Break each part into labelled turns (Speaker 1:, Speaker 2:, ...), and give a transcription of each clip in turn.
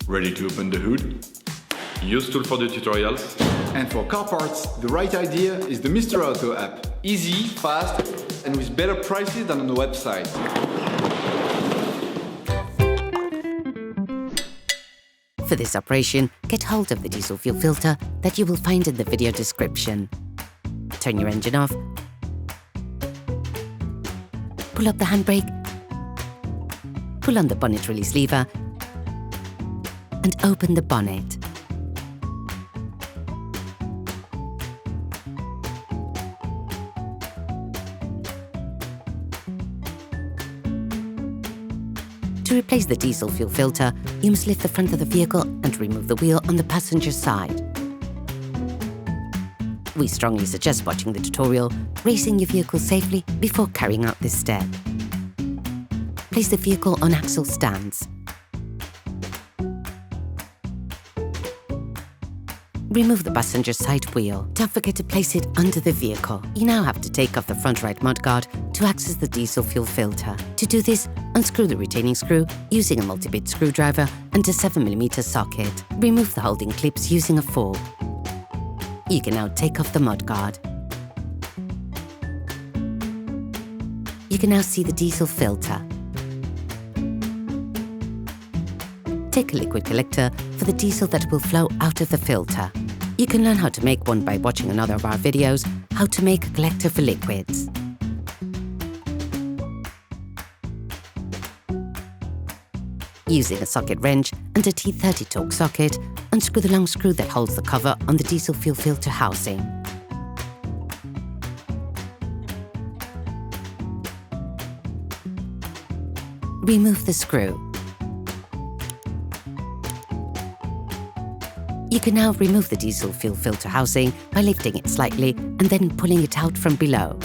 Speaker 1: Ready to open the hood? UseTool for the tutorials.
Speaker 2: And for car parts, the right idea is the Mr. Auto app. Easy, fast, and with better prices than on the website.
Speaker 3: For this operation, get hold of the diesel fuel filter that you will find in the video description. Turn your engine off. Pull up the handbrake. Pull on the bonnet release lever and open the bonnet. To replace the diesel fuel filter, you must lift the front of the vehicle and remove the wheel on the passenger side. We strongly suggest watching the tutorial, racing your vehicle safely before carrying out this step. Place the vehicle on axle stands. Remove the passenger side wheel. Don't forget to place it under the vehicle. You now have to take off the front right mudguard to access the diesel fuel filter. To do this, unscrew the retaining screw using a multi-bit screwdriver and a 7mm socket. Remove the holding clips using a fork. You can now take off the mudguard. You can now see the diesel filter. Take a liquid collector for the diesel that will flow out of the filter. You can learn how to make one by watching another of our videos, How to Make a Collector for Liquids. Using a socket wrench and a T30 Torx socket, unscrew the long screw that holds the cover on the diesel fuel filter housing. Remove the screw. You can now remove the diesel fuel filter housing by lifting it slightly and then pulling it out from below.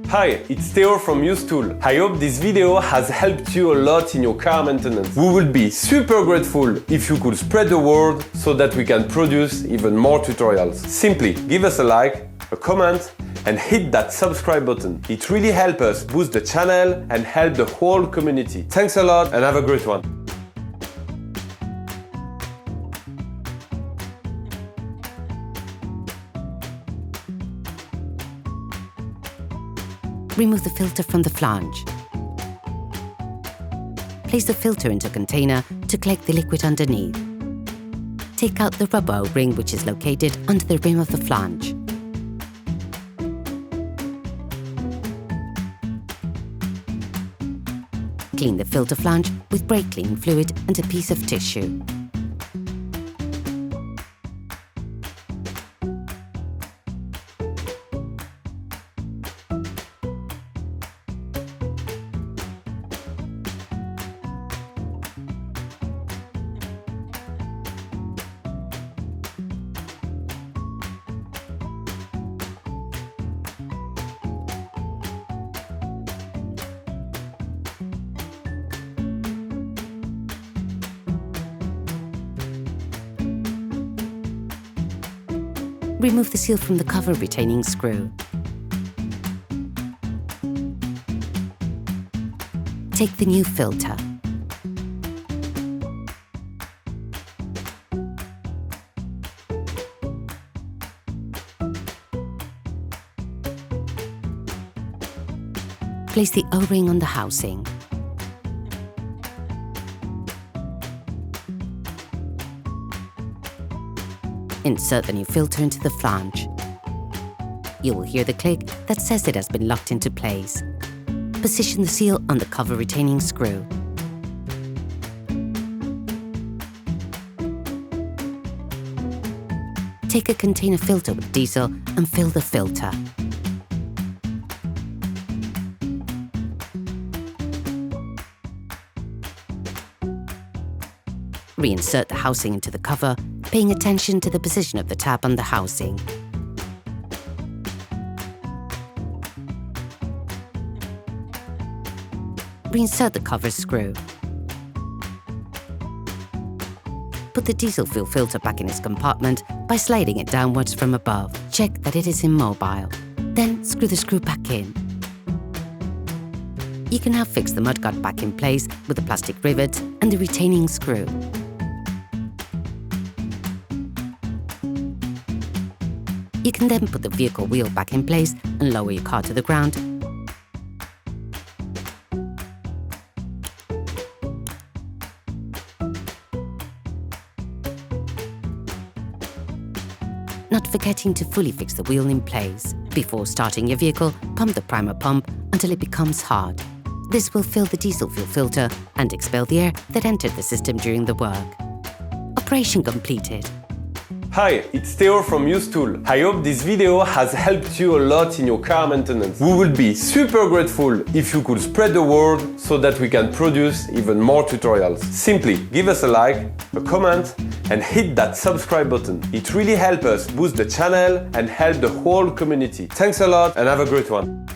Speaker 4: Hi, it's Theo from UseTool. I hope this video has helped you a lot in your car maintenance. We would be super grateful if you could spread the word so that we can produce even more tutorials. Simply give us a like, a comment, and hit that subscribe button. It really helps us boost the channel and help the whole community. Thanks a lot and have a great one.
Speaker 3: Remove the filter from the flange. Place the filter into a container to collect the liquid underneath. Take out the rubber O-ring which is located under the rim of the flange. Clean the filter flange with brake cleaning fluid and a piece of tissue. Remove the seal from the cover retaining screw. Take the new filter. Place the O-ring on the housing. Insert the new filter into the flange. You will hear the click that says it has been locked into place. Position the seal on the cover retaining screw. Take a container filter with diesel and fill the filter. Reinsert the housing into the cover, paying attention to the position of the tab on the housing. Reinsert the cover screw. Put the diesel fuel filter back in its compartment by sliding it downwards from above. Check that it is immobile. Then screw the screw back in. You can now fix the mudguard back in place with the plastic rivets and the retaining screw. You can then put the vehicle wheel back in place and lower your car to the ground. Not forgetting to fully fix the wheel in place. Before starting your vehicle, pump the primer pump until it becomes hard. This will fill the diesel fuel filter and expel the air that entered the system during the work. Operation completed.
Speaker 4: Hi, it's Theo from UseTool. I hope this video has helped you a lot in your car maintenance. We would be super grateful if you could spread the word so that we can produce even more tutorials. Simply give us a like, a comment, and hit that subscribe button. It really helps us boost the channel and help the whole community. Thanks a lot and have a great one.